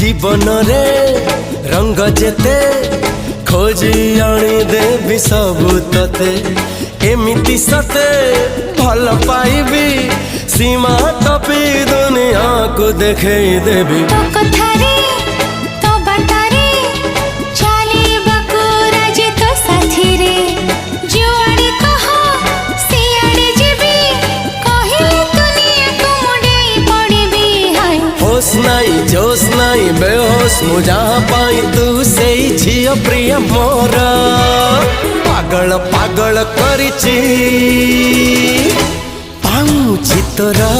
जीवन रे रंग जेते खोजी आनी देवी सबू तते एमिति सते भल पाइबी सीमा टपी दुनिया को देखे देवी तो कथारे तो बातारे चाली बकुराज तो साथी रे जुआड़े कहो सियाड़े जीवी कहिले दुनिया को मुड़े पड़बी हाय होश नहीं जोश नहीं बेहोश मु जहाँ पाई तू से झियो प्रिय मोर पागल पागल करिछि पाऊछि तोरा।